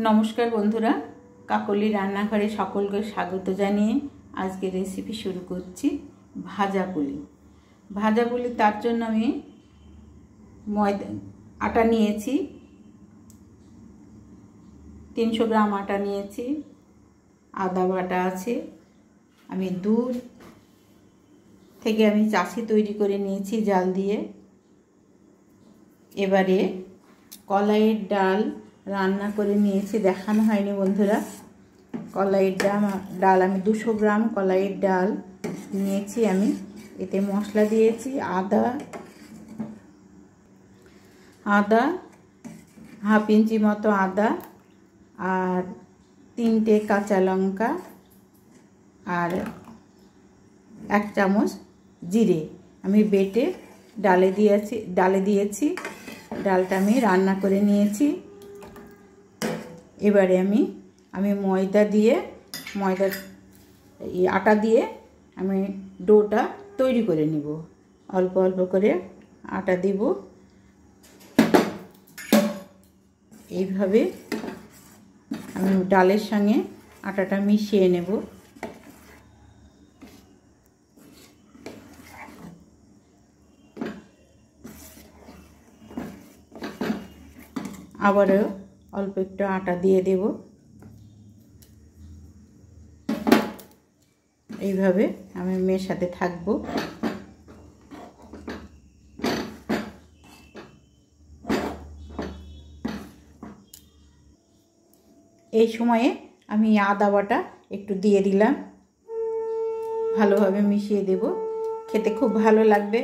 নমস্কার বন্ধুরা, কাকলি রান্নাঘরে সকলকে স্বাগত জানিয়ে আজকে রেসিপি শুরু করছি। ভাজা পুলি। তার জন্য আমি আটা নিয়েছি, 300 গ্রাম আটা নিয়েছি, আদা বাটা আছে, আমি দুধ থেকে আমি চাশি তৈরি করে নিয়েছি জাল দিয়ে। এবারে কলাইয়ের ডাল রান্না করে নিয়েছি, দেখানো হয়নি বন্ধুরা। কলাইয়ের ডাল আমি 200 গ্রাম কলাইয়ের ডাল নিয়েছি। আমি এতে মশলা দিয়েছি আদা হাফ ইঞ্চি মতো আদা, আর 3টে কাঁচা লঙ্কা, আর 1 চামচ জিরে আমি বেটে ডালে দিয়েছি। ডালটা আমি রান্না করে নিয়েছি। এবারে আমি আটা দিয়ে আমি ডোটা তৈরি করে নিব। অল্প অল্প করে আটা দিব, এইভাবে আমি ডালের সঙ্গে আটাটা মিশিয়ে নেব। আবারও অল্প একটু আটা দিয়ে দেব। এইভাবে আমি মেশাতে থাকবো। এই সময়ে আমি আদা বাটা একটু দিয়ে দিলাম, ভালোভাবে মিশিয়ে দেব। খেতে খুব ভালো লাগবে।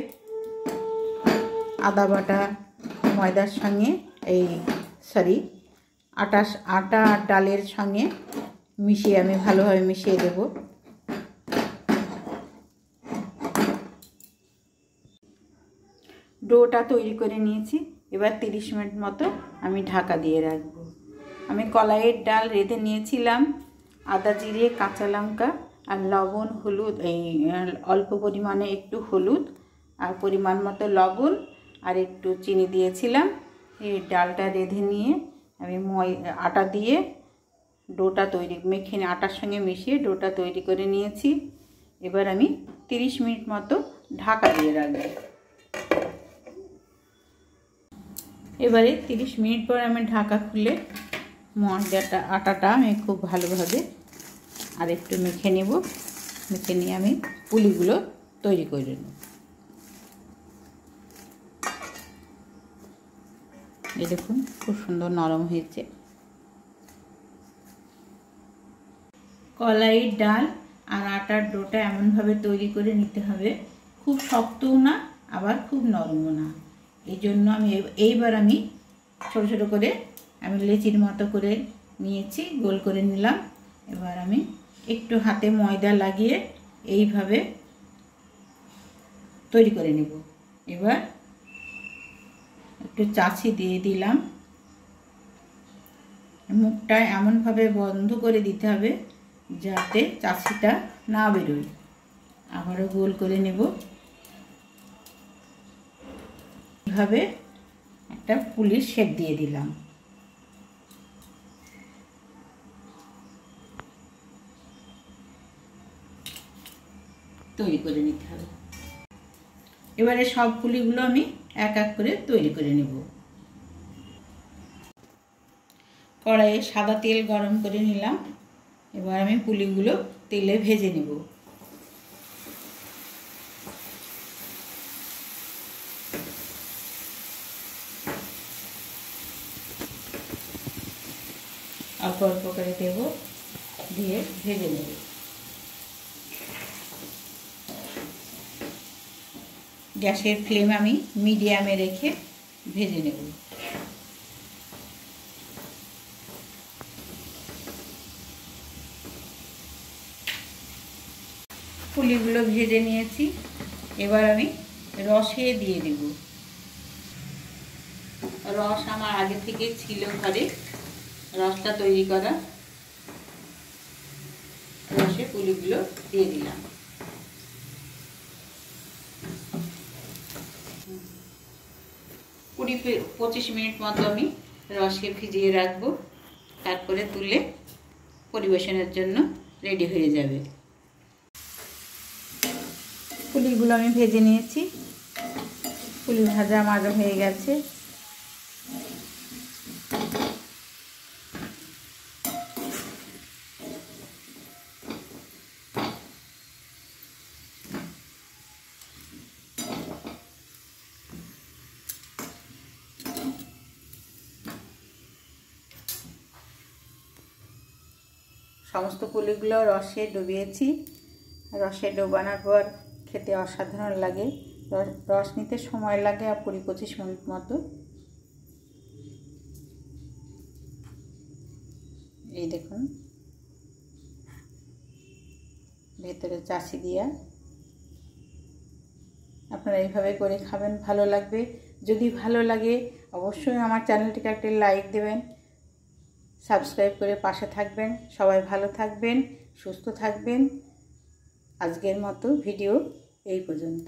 আদা বাটা ময়দার সঙ্গে আটা আর ডালের সঙ্গে মিশিয়ে আমি ভালোভাবে মিশিয়ে দেব। ডোটা তৈরি করে নিয়েছি। এবার 30 মিনিট মতো আমি ঢাকা দিয়ে রাখবো। আমি কলাইয়ের ডাল রেঁধে নিয়েছিলাম, আদা জিরে কাঁচা লঙ্কা আর লবণ হলুদ, অল্প পরিমাণে একটু হলুদ আর পরিমাণ মতো লবণ আর একটু চিনি দিয়েছিলাম। এই ডালটা রেঁধে নিয়ে আমি আটা দিয়ে ডোটা আটার সঙ্গে মিশিয়ে ডোটা তৈরি করে নিয়েছি। এবার আমি 30 মিনিট মতো ঢাকা দিয়ে রাখবো। এবারে 30 মিনিট পর আমি ঢাকা খুলে আটাটা আমি খুব ভালোভাবে আর একটু মেখে নেব। মেখে নিয়ে আমি পুলিগুলো তৈরি করে নেব। এই দেখুন খুব সুন্দর নরম হয়েছে। কলাইয়ের ডাল আর আটার ডোটা এমনভাবে তৈরি করে নিতে হবে, খুব শক্তও না আবার খুব নরমও না। এই জন্য এইবার আমি ছোটো ছোটো করে আমি লেচির মতো করে নিয়েছি, গোল করে নিলাম। এবার আমি একটু হাতে ময়দা লাগিয়ে এইভাবে তৈরি করে নেব। এবার একটু চাশি দিয়ে দিলাম। মুখটা এমনভাবে বন্ধ করে দিতে হবে যাতে চাশিটা না বেরোয়। আবারও গোল করে নেব। এইভাবে একটা পুলির শেপ দিয়ে দিলাম। তৈরি করে নিতে হবে। এবারে সব পুলিগুলো আমি এক এক করে তৈরি করে নেব। কড়াইয়ে সাদা তেল গরম করে নিলাম। এবার আমি পুলিগুলো তেলে ভেজে নেব। অল্প অল্প করে দেব, দিয়ে ভেজে নেব। গ্যাসের ফ্লেম আমি মিডিয়ামে রেখে ভেজে নেব। পুলিগুলো ভেজে নিয়েছি। এবার আমি রসে দিয়ে দেব। রস আমার আগে থেকে ছিল ঘরে, রসটা তৈরি করা। রসে পুলিগুলো দিয়ে দিলাম। 20-25 মিনিট মতো আমি রসে ভিজিয়ে রাখবো। তারপরে তুলে পরিবেশনের জন্য রেডি হয়ে যাবে। পুলিগুলো আমি ভেজে নিয়েছি, পুলি ভাজা আমার হয়ে গেছে। সমস্ত পুলিগুলো রসে ডুবিয়েছি। রসে ডোবানোর পর খেতে অসাধারণ লাগে। রস নিতে সময় লাগে 20-25 মিনিট মতো। এই দেখুন ভেতরে চাষি দিয়া। আপনারা এইভাবে করে খাবেন, ভালো লাগবে। যদি ভালো লাগে অবশ্যই আমার চ্যানেলটিকে একটা লাইক দেবেন, সাবস্ক্রাইব করে পাশে থাকবেন। সবাই ভালো থাকবেন, সুস্থ থাকবেন। আজকের মতো ভিডিও এই পর্যন্ত।